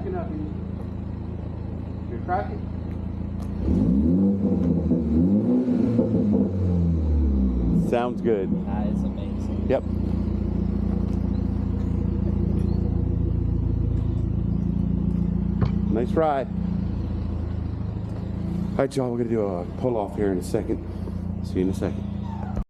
cracking up. You're cracking? Sounds good. That is amazing. Yep. Nice ride. All right, y'all, we're gonna do a pull off here in a second. See you in a second.